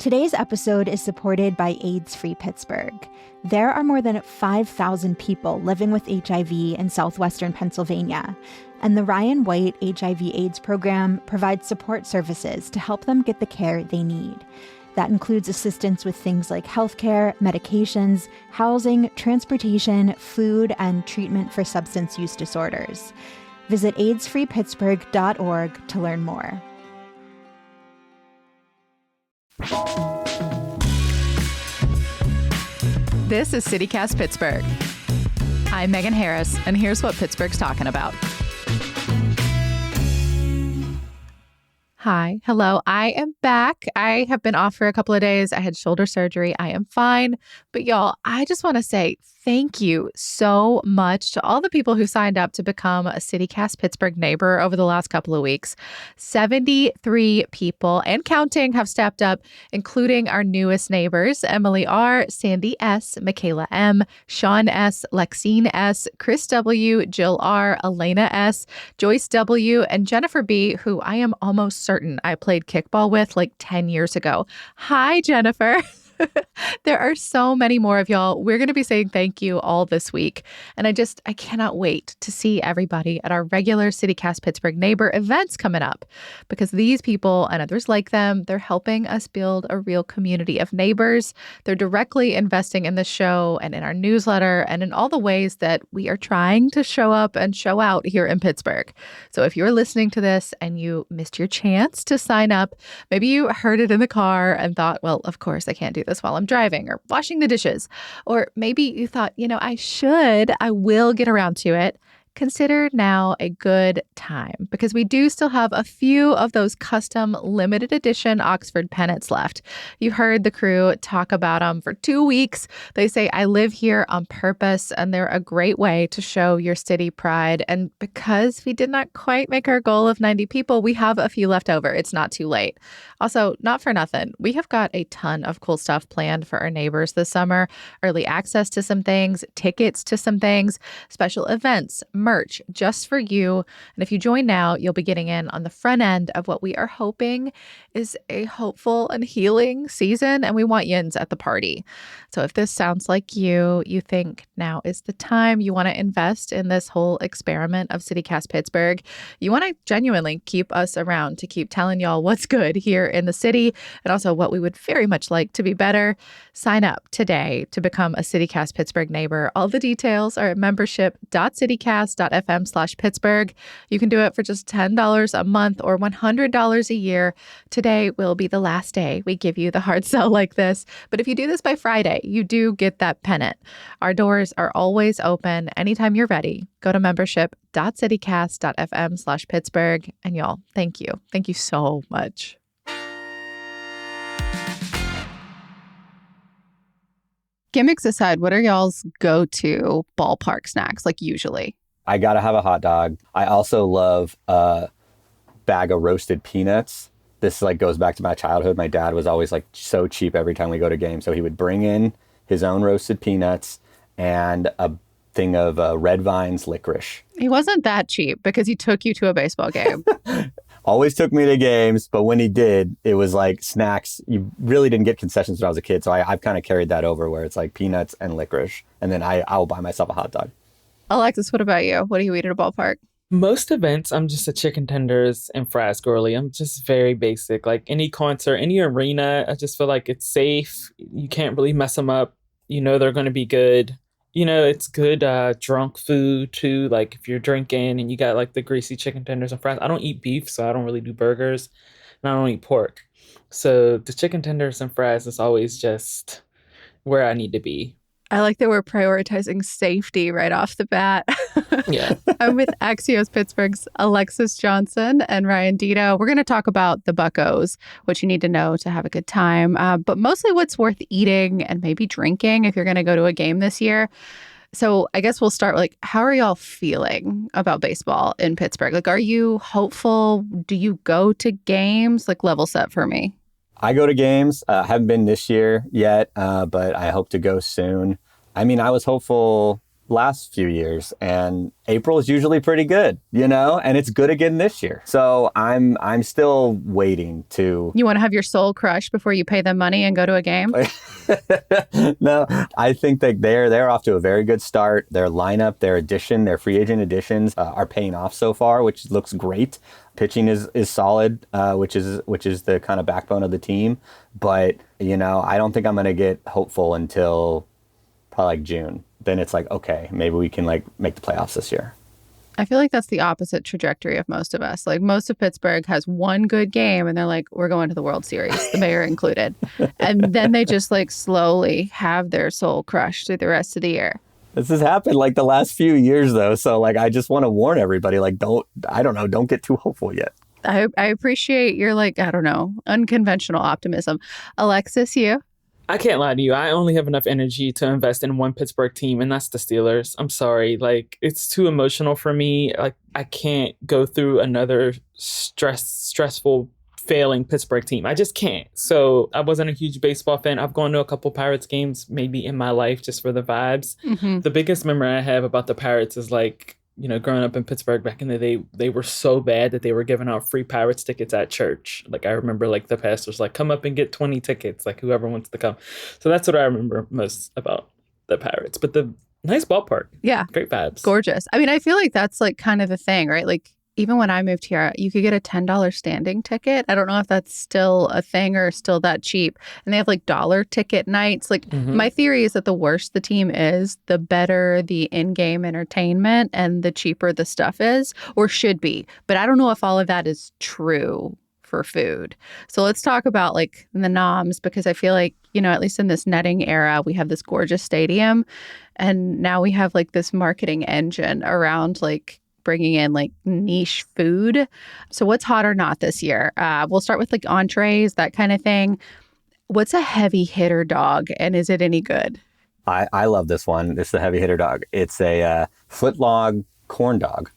Today's episode is supported by AIDS-Free Pittsburgh. There are more than 5,000 people living with HIV in southwestern Pennsylvania, and the Ryan White HIV/AIDS program provides support services to help them get the care they need. That includes assistance with things like healthcare, medications, housing, transportation, food, and treatment for substance use disorders. Visit aidsfreepittsburgh.org to learn more. This is CityCast Pittsburgh. I'm Megan Harris, and here's what Pittsburgh's talking about. Hi. Hello. I am back. I have been off for a couple of days. I had shoulder surgery. I am fine. But y'all, I just want to say thank you so much to all the people who signed up to become a CityCast Pittsburgh neighbor over the last couple of weeks. 73 people and counting have stepped up, including our newest neighbors, Emily R., Sandy S., Michaela M., Sean S., Lexine S., Chris W., Jill R., Elena S., Joyce W., and Jennifer B., who I am almost certain I played kickball with like 10 years ago. Hi, Jennifer. There are so many more of y'all. We're going to be saying thank you all this week. And I cannot wait to see everybody at our regular CityCast Pittsburgh neighbor events coming up, because these people and others like them, they're helping us build a real community of neighbors. They're directly investing in the show and in our newsletter and in all the ways that we are trying to show up and show out here in Pittsburgh. So if you're listening to this and you missed your chance to sign up, maybe you heard it in the car and thought, well, of course I can't do this while I'm driving or washing the dishes. Or maybe you thought, I will get around to it. Consider now a good time, because we do still have a few of those custom limited edition Oxford pennants left. You heard the crew talk about them for 2 weeks. They say, I live here on purpose, and they're a great way to show your city pride. And because we did not quite make our goal of 90 people, we have a few left over. It's not too late. Also, not for nothing, we have got a ton of cool stuff planned for our neighbors this summer. Early access to some things, tickets to some things, special events, merch just for you. And if you join now, you'll be getting in on the front end of what we are hoping is a hopeful and healing season, and we want yins at the party. So if this sounds like you think now is the time, you want to invest in this whole experiment of CityCast Pittsburgh, you want to genuinely keep us around to keep telling y'all what's good here in the city and also what we would very much like to be better, sign up today to become a CityCast Pittsburgh neighbor. All the details are at membership.citycast.fm/Pittsburgh. You can do it for just $10 a month or $100 a year. Today will be the last day we give you the hard sell like this. But if you do this by Friday, you do get that pennant. Our doors are always open anytime you're ready. Go to membership.citycast.fm/Pittsburgh. And y'all, thank you. Thank you so much. Gimmicks aside, what are y'all's go-to ballpark snacks, like usually? I gotta have a hot dog. I also love a bag of roasted peanuts. This goes back to my childhood. My dad was always so cheap every time we go to games. So he would bring in his own roasted peanuts and a thing of Red Vine's licorice. He wasn't that cheap because he took you to a baseball game. Always took me to games, but when he did, it was like snacks. You really didn't get concessions when I was a kid. So I've kind of carried that over, where it's like peanuts and licorice. And then I'll buy myself a hot dog. Alexis, what about you? What do you eat at a ballpark? Most events, I'm just a chicken tenders and fries girly. I'm just very basic. Like any concert, any arena, I just feel like it's safe. You can't really mess them up. They're going to be good. It's good drunk food too. Like if you're drinking and you got the greasy chicken tenders and fries. I don't eat beef, so I don't really do burgers. And I don't eat pork. So the chicken tenders and fries is always just where I need to be. I like that we're prioritizing safety right off the bat. Yeah. I'm with Axios Pittsburgh's Alexis Johnson and Ryan Dito. We're going to talk about the Buccos, what you need to know to have a good time, but mostly what's worth eating and maybe drinking if you're going to go to a game this year. So I guess we'll start how are y'all feeling about baseball in Pittsburgh? Are you hopeful? Do you go to games? Level set for me. I go to games. I haven't been this year yet, but I hope to go soon. I mean, I was hopeful last few years, and April is usually pretty good, and it's good again this year. So I'm still waiting to. You want to have your soul crushed before you pay them money and go to a game? No, I think that they're off to a very good start. Their lineup, their free agent additions are paying off so far, which looks great. Pitching is solid, which is the kind of backbone of the team. But I don't think I'm going to get hopeful until probably like June. Then it's like, okay, maybe we can like make the playoffs this year. I feel like that's the opposite trajectory of most of us. Like most of Pittsburgh has one good game and they're like, we're going to the World Series, the mayor included. And then they just like slowly have their soul crushed through the rest of the year. This has happened like the last few years though. So like, I just want to warn everybody, like, don't get too hopeful yet. I appreciate your unconventional optimism. Alexis, you? I can't lie to you. I only have enough energy to invest in one Pittsburgh team, and that's the Steelers. I'm sorry. Like, it's too emotional for me. Like, I can't go through another stressful, failing Pittsburgh team. I just can't. So I wasn't a huge baseball fan. I've gone to a couple Pirates games maybe in my life just for the vibes. Mm-hmm. The biggest memory I have about the Pirates is like, growing up in Pittsburgh back in the day, they were so bad that they were giving out free Pirates tickets at church. Like, I remember, like, the pastor's like, come up and get 20 tickets, like, whoever wants to come. So that's what I remember most about the Pirates. But the nice ballpark. Yeah. Great vibes. Gorgeous. I mean, I feel like that's, like, kind of the thing, right? Like, even when I moved here, you could get a $10 standing ticket. I don't know if that's still a thing or still that cheap. And they have like dollar ticket nights. Like my theory is that the worse the team is, the better the in-game entertainment and the cheaper the stuff is or should be. But I don't know if all of that is true for food. So let's talk about like the noms, because I feel like, at least in this netting era, we have this gorgeous stadium. And now we have like this marketing engine around like bringing in like niche food. So what's hot or not this year? We'll start with like entrees, that kind of thing. What's a heavy hitter dog, and is it any good? I love this one. This is a heavy hitter dog. It's a footlong corn dog.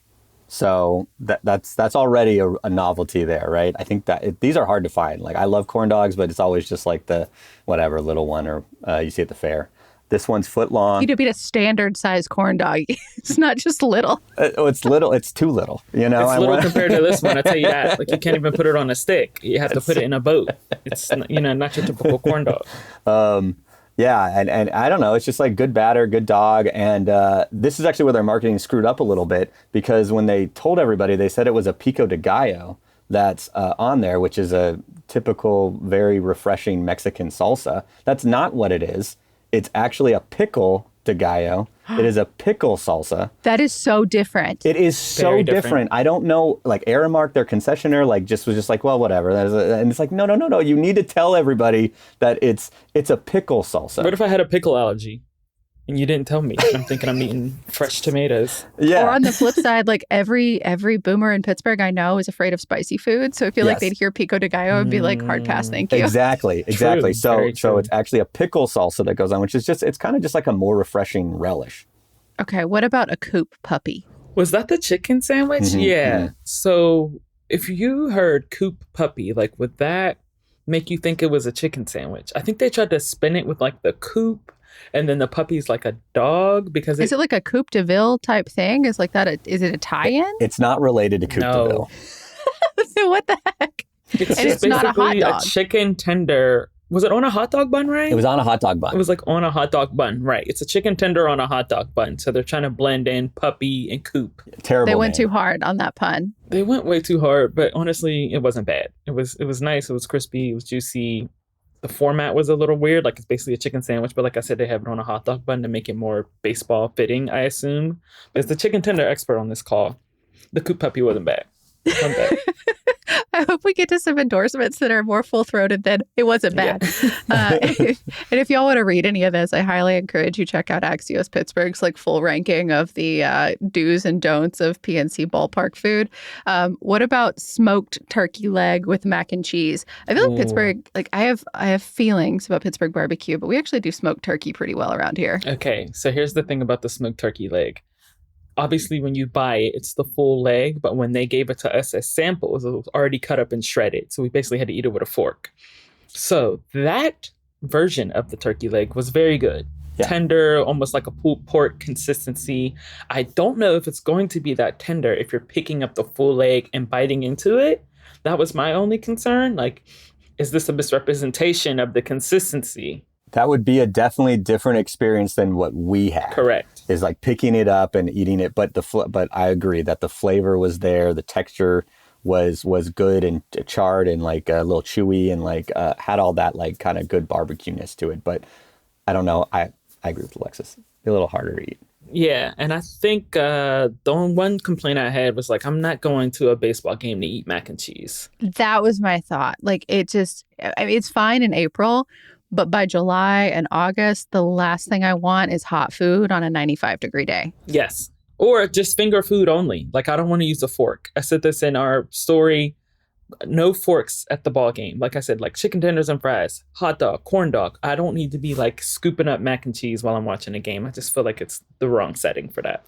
So that's already a novelty there, right? I think that these are hard to find. Like, I love corn dogs, but it's always just like the whatever little one or you see at the fair. This one's foot long. You'd beat a standard size corn dog. It's not just little. It's little. It's too little. It's little compared to this one. I tell you that. Like, you can't even put it on a stick. You have to put it in a boat. It's not your typical corn dog. Yeah, and I don't know. It's just like good batter, good dog. And this is actually where their marketing screwed up a little bit, because when they told everybody, they said it was a pico de gallo that's on there, which is a typical, very refreshing Mexican salsa. That's not what it is. It's actually a pickle de gallo. It is a pickle salsa. That is so different. It is so different. I don't know, like Aramark, their concessionaire, like was just like, well, whatever. And it's like, no. You need to tell everybody that it's a pickle salsa. What if I had a pickle allergy and you didn't tell me? I'm thinking I'm eating fresh tomatoes. Yeah. Or on the flip side, like every boomer in Pittsburgh I know is afraid of spicy food. So I feel like they'd hear pico de gallo and be like, hard pass, thank you. Exactly. True, So it's actually a pickle salsa that goes on, which is it's kind of just like a more refreshing relish. Okay, what about a coop puppy? Was that the chicken sandwich? Mm-hmm, yeah. Mm-hmm. So if you heard coop puppy, like, would that make you think it was a chicken sandwich? I think they tried to spin it with like the coop, and then the puppy's like a dog, because is it like a Coupe de Ville type thing? Is like that? Is it a tie-in? It's not related to Coupe de Ville. So what the heck? It's not a hot dog. A chicken tender. Was it on a hot dog bun, right? It was on a hot dog bun. It was like on a hot dog bun, right? It's a chicken tender on a hot dog bun. So they're trying to blend in puppy and coop. Terrible. They went name. too hard on that pun. They went way too hard, but honestly, it wasn't bad. It was nice. It was crispy. It was juicy. The format was a little weird. Like, it's basically a chicken sandwich, but like I said, they have it on a hot dog bun to make it more baseball fitting, I assume. But as the chicken tender expert on this call, the coop puppy wasn't bad. I hope we get to some endorsements that are more full-throated than it wasn't bad. Yeah. And if y'all want to read any of this, I highly encourage you check out Axios Pittsburgh's like full ranking of the do's and don'ts of PNC ballpark food. What about smoked turkey leg with mac and cheese? I feel like Pittsburgh, like I have feelings about Pittsburgh barbecue, but we actually do smoked turkey pretty well around here. Okay, so here's the thing about the smoked turkey leg. Obviously, when you buy it, it's the full leg, but when they gave it to us as samples, it was already cut up and shredded. So we basically had to eat it with a fork. So that version of the turkey leg was very good. tender, almost like a pulled pork consistency. I don't know if it's going to be that tender if you're picking up the full leg and biting into it. That was my only concern. Like, is this a misrepresentation of the consistency? That would be a definitely different experience than what we had. Correct. Is like picking it up and eating it. But but I agree that the flavor was there. The texture was good and charred and like a little chewy and like had all that like kind of good barbecue-ness to it. But I don't know. I agree with Alexis. A little harder to eat. Yeah, and I think the one complaint I had was like, I'm not going to a baseball game to eat mac and cheese. That was my thought. Like, it just, I mean, it's fine in April, but by July and August, the last thing I want is hot food on a 95-degree day. Yes. Or just finger food only. Like, I don't want to use a fork. I said this in our story. No forks at the ball game. Like I said, like chicken tenders and fries, hot dog, corn dog. I don't need to be like scooping up mac and cheese while I'm watching a game. I just feel like it's the wrong setting for that.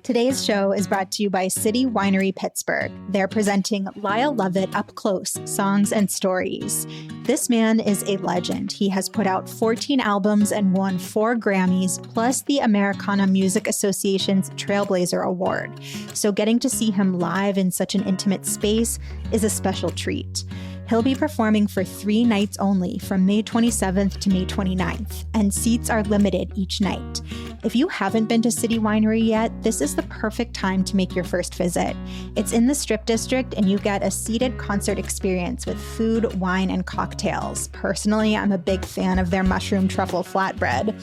Today's show is brought to you by City Winery Pittsburgh. They're presenting Lyle Lovett Up Close, Songs and Stories. This man is a legend. He has put out 14 albums and won 4 Grammys, plus the Americana Music Association's Trailblazer Award. So getting to see him live in such an intimate space is a special treat. He'll be performing for 3 nights only from May 27th to May 29th, and seats are limited each night. If you haven't been to City Winery yet, this is the perfect time to make your first visit. It's in the Strip District, and you get a seated concert experience with food, wine, and cocktails. Personally, I'm a big fan of their mushroom truffle flatbread.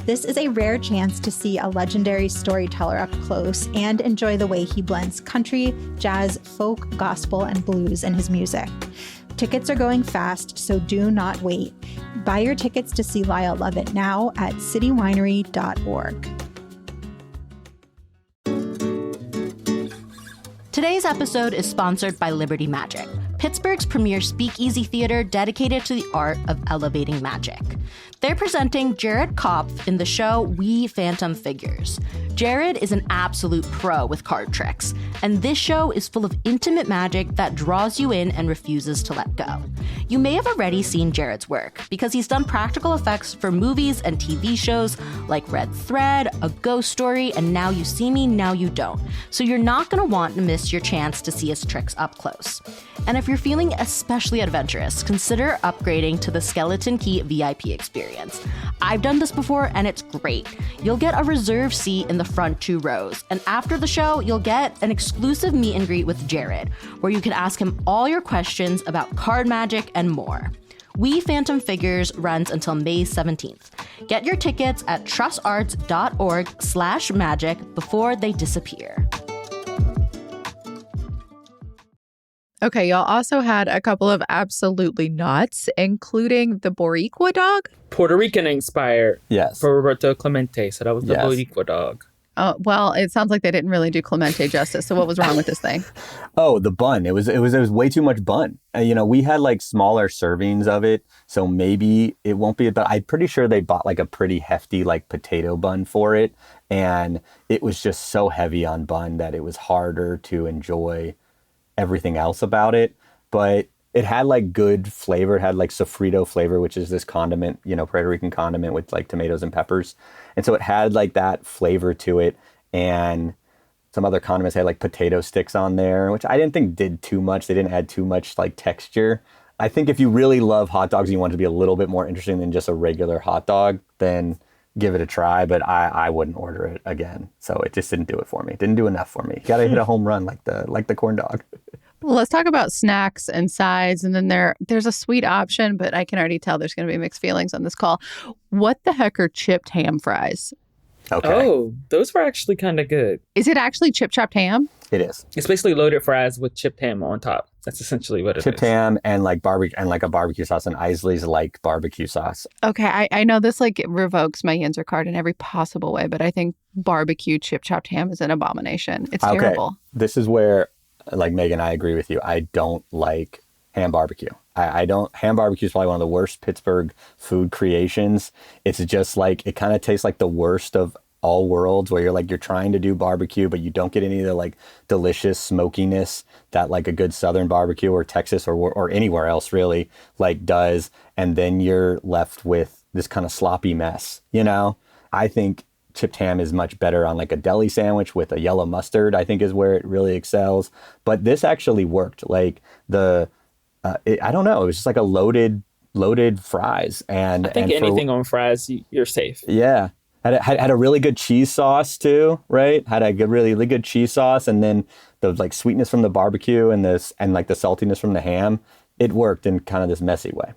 This is a rare chance to see a legendary storyteller up close and enjoy the way he blends country, jazz, folk, gospel, and blues in his music. Tickets are going fast, so do not wait. Buy your tickets to see Lyle Lovett now at citywinery.org. Today's episode is sponsored by Liberty Magic, Pittsburgh's premier speakeasy theater dedicated to the art of elevating magic. They're presenting Jared Kopf in the show We Phantom Figures. Jared is an absolute pro with card tricks, and this show is full of intimate magic that draws you in and refuses to let go. You may have already seen Jared's work, because he's done practical effects for movies and TV shows like Red Thread, A Ghost Story, and Now You See Me, Now You Don't. So you're not going to want to miss your chance to see his tricks up close. And if you're feeling especially adventurous, consider upgrading to the Skeleton Key VIP experience. I've done this before, and it's great. You'll get a reserved seat in the front 2 rows, and after the show, you'll get an exclusive meet and greet with Jared, where you can ask him all your questions about card magic and more. We Phantom Figures runs until May 17th. Get your tickets at trustarts.org/magic before they disappear. Okay, y'all also had a couple of absolutely nuts, including the Boricua dog. Puerto Rican inspired. Yes. For Roberto Clemente. So that was the Boricua dog. Well, it sounds like they didn't really do Clemente justice. So what was wrong with this thing? Oh, the bun. It was way too much bun. We had like smaller servings of it, so maybe it won't be. But I'm pretty sure they bought like a pretty hefty like potato bun for it, and it was just so heavy on bun that it was harder to enjoy everything else about it. But it had like good flavor. It had like sofrito flavor, which is this condiment, Puerto Rican condiment with like tomatoes and peppers. And so it had like that flavor to it. And some other condiments had like potato sticks on there, which I didn't think did too much. They didn't add too much like texture. I think if you really love hot dogs and you want it to be a little bit more interesting than just a regular hot dog, then give it a try. But I wouldn't order it again. So it just didn't do it for me. It didn't do enough for me. You gotta hit a home run like the corn dog. Let's talk about snacks and sides. And then there's a sweet option, but I can already tell there's going to be mixed feelings on this call. What the heck are chipped ham fries? Okay. Oh, those were actually kind of good. Is it actually chip chopped ham? It is. It's basically loaded fries with chipped ham on top. That's essentially what it is. Chipped ham and like barbecue and like a barbecue sauce, and Isley's like barbecue sauce. Okay, I know this like revokes my Yinzer card in every possible way, but I think barbecue chip chopped ham is an abomination. It's terrible. This is where, like Megan, I agree with you. I don't like ham barbecue. Ham barbecue is probably one of the worst Pittsburgh food creations. It's just like, it kind of tastes like the worst of all worlds where you're trying to do barbecue, but you don't get any of the like delicious smokiness that like a good Southern barbecue or Texas or anywhere else really like does. And then you're left with this kind of sloppy mess, you know? I think chipped ham is much better on like a deli sandwich with a yellow mustard, I think is where it really excels. But this actually worked. Like I don't know, it was just like a loaded fries. And I think anything on fries, you're safe. Yeah. Had a really good cheese sauce too, right? Had a really good cheese sauce, and then the like sweetness from the barbecue and like the saltiness from the ham. It worked in kind of this messy way.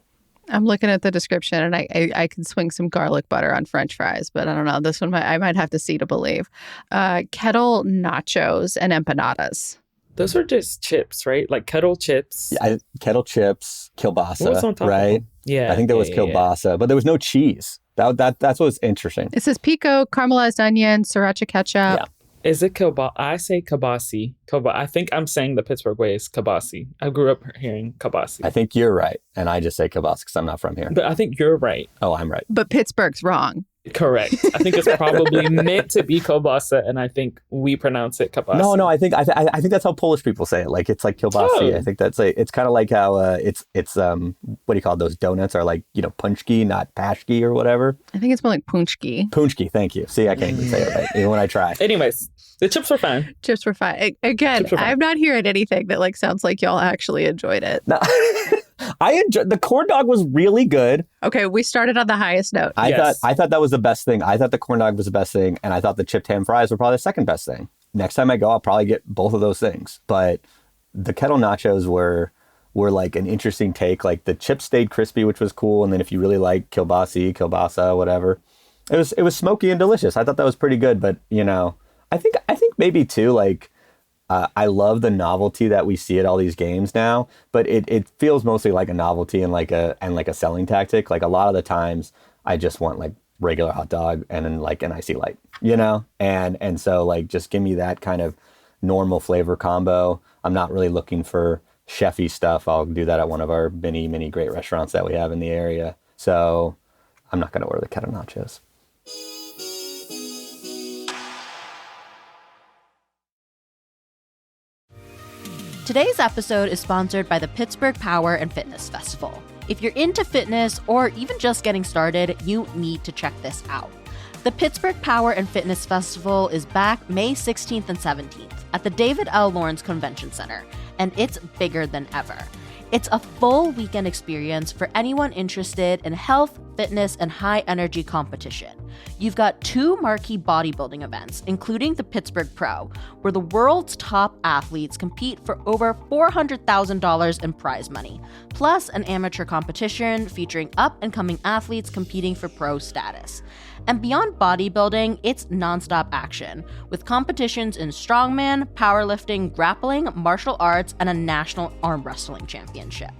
I'm looking at the description, and I can swing some garlic butter on French fries, but I don't know. This one I might have to see to believe. Kettle nachos and empanadas. Those are just chips, right? Like kettle chips. Yeah, kettle chips, kielbasa, What was on top right? of them? Yeah, I think there was kielbasa, but there was no cheese. That's what's interesting. It says pico, caramelized onion, sriracha ketchup. Yeah. Is it kielbasa? I say kabasi. I think I'm saying the Pittsburgh way is kabasi. I grew up hearing kabasi. I think you're right, and I just say kielbasa because I'm not from here. But I think you're right. Oh, I'm right. But Pittsburgh's wrong. Correct. I think it's probably meant to be kielbasa, and I think we pronounce it kabasi. No, I think that's how Polish people say it. Like it's like kielbasi. Oh. I think that's like it's kind of like how it's what do you call it? Those donuts are like, you know, punchki, not pashki or whatever. I think it's more like punchki. Punchki, thank you. See, I can't even say it right, even when I try. Anyways, the chips were fine. Chips were fine. Again, Chips were fine. I'm not hearing anything that like sounds like y'all actually enjoyed it. No. I enjoyed the corn dog was really good. Okay, we started on the highest note. I Yes. thought that was the best thing. I thought the corn dog was the best thing, and I thought the chipped ham fries were probably the second best thing. Next time I go, I'll probably get both of those things. But the kettle nachos were like an interesting take. Like the chips stayed crispy, which was cool, and then if you really like kielbasa, whatever, it was smoky and delicious. I thought that was pretty good. But you know, I think maybe too like. I love the novelty that we see at all these games now, but it feels mostly like a novelty and like a selling tactic. Like a lot of the times, I just want like regular hot dog and then like an icy light, you know, and so like just give me that kind of normal flavor combo. I'm not really looking for chefy stuff. I'll do that at one of our many great restaurants that we have in the area. So I'm not going to order the kettle nachos. Today's episode is sponsored by the Pittsburgh Power and Fitness Festival. If you're into fitness or even just getting started, you need to check this out. The Pittsburgh Power and Fitness Festival is back May 16th and 17th at the David L. Lawrence Convention Center, and it's bigger than ever. It's a full weekend experience for anyone interested in health, fitness, and high energy competition. You've got 2 marquee bodybuilding events, including the Pittsburgh Pro, where the world's top athletes compete for over $400,000 in prize money, plus an amateur competition featuring up-and-coming athletes competing for pro status. And beyond bodybuilding, it's nonstop action, with competitions in strongman, powerlifting, grappling, martial arts, and a national arm wrestling championship.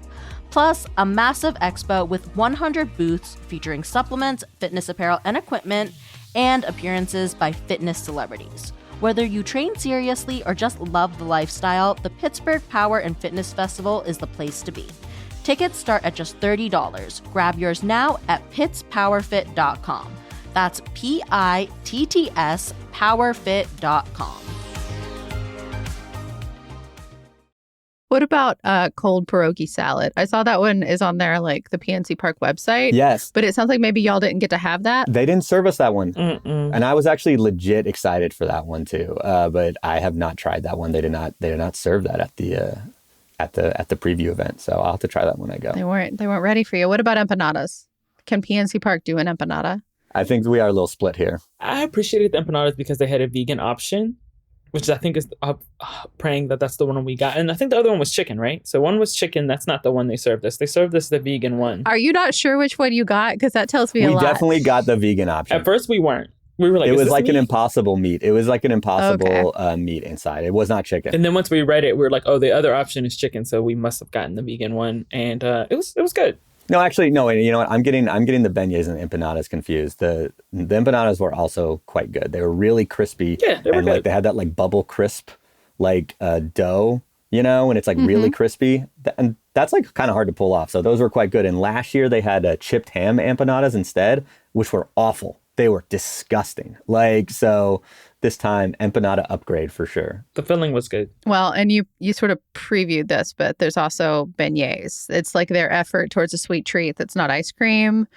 Plus, a massive expo with 100 booths featuring supplements, fitness apparel and equipment, and appearances by fitness celebrities. Whether you train seriously or just love the lifestyle, the Pittsburgh Power and Fitness Festival is the place to be. Tickets start at just $30. Grab yours now at pittspowerfit.com. That's PITTS powerfit.com. What about cold pierogi salad? I saw that one is on their like the PNC Park website. Yes. But it sounds like maybe y'all didn't get to have that. They didn't serve us that one. Mm-mm. And I was actually legit excited for that one too. But I have not tried that one. They did not serve that at the preview event. So I'll have to try that when I go. They weren't ready for you. What about empanadas? Can PNC Park do an empanada? I think we are a little split here. I appreciated the empanadas because they had a vegan option, which I think is praying that that's the one we got. And I think the other one was chicken, right? So one was chicken. That's not the one they served us. They served us the vegan one. Are you not sure which one you got? Because that tells me a We lot. definitely got the vegan option. At first, we weren't. We were like, it is was this like an meat? impossible meat. It was like an impossible meat inside. It was not chicken. And then once we read it, we were like, oh, the other option is chicken. So we must have gotten the vegan one. And it was good. No, actually, no. You know what? I'm getting the beignets and empanadas confused. The empanadas were also quite good. They were really crispy. Yeah, they were and good. like they had that like bubble crisp, like dough. You know, and it's like really crispy. And that's like kind of hard to pull off. So those were quite good. And last year they had chipped ham empanadas instead, which were awful. They were disgusting. Like, so this time, empanada upgrade for sure. The filling was good. Well, and you sort of previewed this, but there's also beignets. It's like their effort towards a sweet treat that's not ice cream.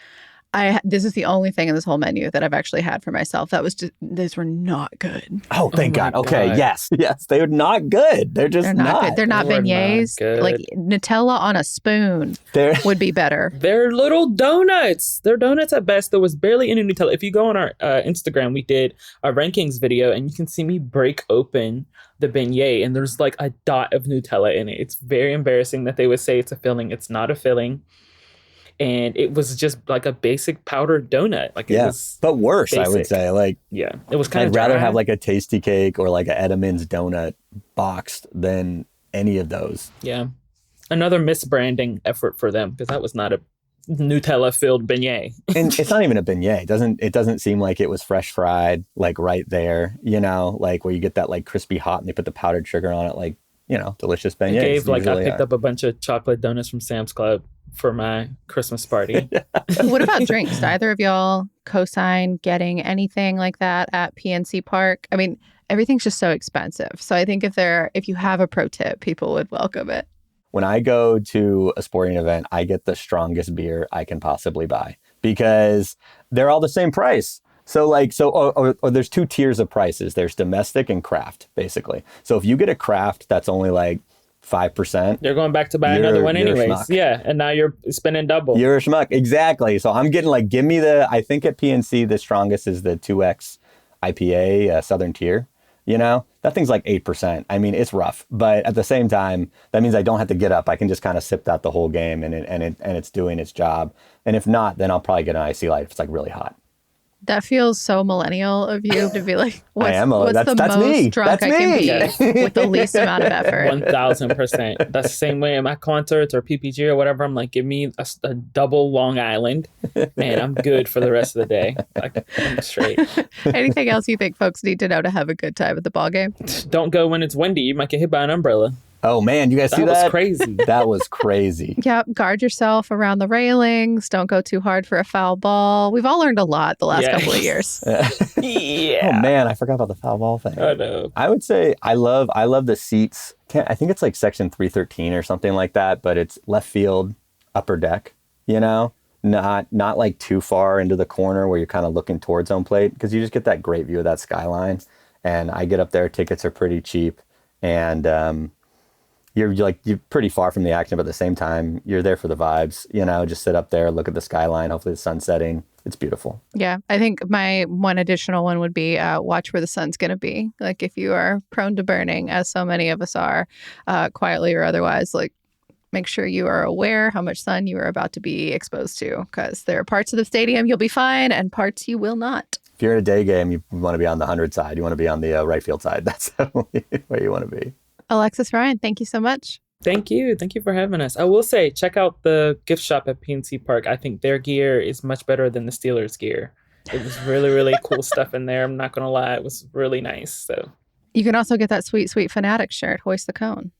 This is the only thing in this whole menu that I've actually had for myself. Those were not good. Oh, thank God. God. Okay, yes. They were not good. They're just not. Good. They're not They were beignets. not good. Like Nutella on a spoon would be better. They're little donuts. They're donuts at best. There was barely any Nutella. If you go on our Instagram, we did a rankings video, and you can see me break open the beignet, and there's like a dot of Nutella in it. It's very embarrassing that they would say it's a filling. It's not a filling. And it was just like a basic powdered donut. Like, it was but worse, basic. I would say. Like, yeah, it was kind of I'd rather dry. have like a tasty cake or like a Edam's donut boxed than any of those. Yeah. Another misbranding effort for them, because that was not a Nutella-filled beignet. And it's not even a beignet. It doesn't seem like it was fresh fried, like right there, like where you get that like crispy hot and they put the powdered sugar on it, like, delicious beignets. I picked up a bunch of chocolate donuts from Sam's Club for my Christmas party. What about drinks? Do either of y'all co-sign getting anything like that at PNC Park? I mean, everything's just so expensive. So I think if you have a pro tip, people would welcome it. When I go to a sporting event, I get the strongest beer I can possibly buy because they're all the same price. So or there's two tiers of prices. There's domestic and craft, basically. So if you get a craft that's only like 5%. You're going back to buy another one anyways. Yeah, and now you're spending double. You're a schmuck. Exactly. So I'm getting I think at PNC, the strongest is the 2X IPA Southern Tier. That thing's like 8%. I mean, it's rough. But at the same time, that means I don't have to get up. I can just kind of sip that the whole game and it's doing its job. And if not, then I'll probably get an icy light if it's like really hot. That feels so millennial of you to be like, what's the that's most me. drunk That's I can me. be with the least amount of effort? 1,000%. That's the same way in my concerts or PPG or whatever. I'm like, give me a double Long Island and I'm good for the rest of the day. Like, I'm straight. Anything else you think folks need to know to have a good time at the ball game? Don't go when it's windy. You might get hit by an umbrella. Oh, man. You guys see that? That was crazy. That was crazy. Yep. Guard yourself around the railings. Don't go too hard for a foul ball. We've all learned a lot the last couple of years. Yeah. Oh, man. I forgot about the foul ball thing. I know. I would say I love the seats. I think it's like section 313 or something like that, but it's left field, upper deck, not like too far into the corner where you're kind of looking towards home plate because you just get that great view of that skyline. And I get up there. Tickets are pretty cheap. And, you're pretty far from the action, but at the same time, you're there for the vibes, just sit up there, look at the skyline, hopefully the sun's setting. It's beautiful. Yeah. I think my one additional one would be watch where the sun's going to be. Like if you are prone to burning, as so many of us are, quietly or otherwise, like make sure you are aware how much sun you are about to be exposed to because there are parts of the stadium you'll be fine and parts you will not. If you're at a day game, you want to be on the 100 side. You want to be on the right field side. That's where you want to be. Alexis, Ryan, thank you so much. Thank you. Thank you for having us. I will say, check out the gift shop at PNC Park. I think their gear is much better than the Steelers gear. It was really, really cool stuff in there. I'm not going to lie. It was really nice. So you can also get that sweet, sweet Fanatic shirt, Hoist the Cone.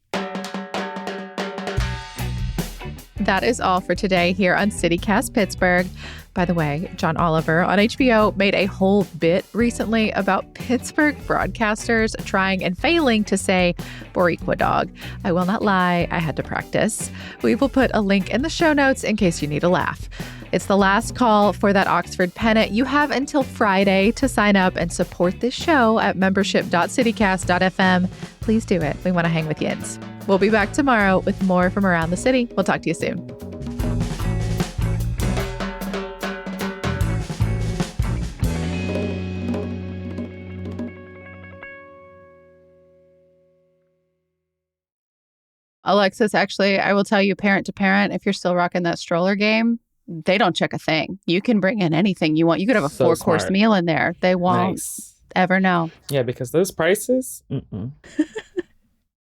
That is all for today here on CityCast Pittsburgh. By the way, John Oliver on HBO made a whole bit recently about Pittsburgh broadcasters trying and failing to say Boricua dog. I will not lie, I had to practice. We will put a link in the show notes in case you need a laugh. It's the last call for that Oxford pennant. You have until Friday to sign up and support this show at membership.citycast.fm. Please do it. We want to hang with yins. We'll be back tomorrow with more from around the city. We'll talk to you soon. Alexis, actually, I will tell you, parent to parent, if you're still rocking that stroller game, they don't check a thing. You can bring in anything you want. You could have a So 4-course smart. meal in there. They won't nice. ever know. Yeah, because those prices,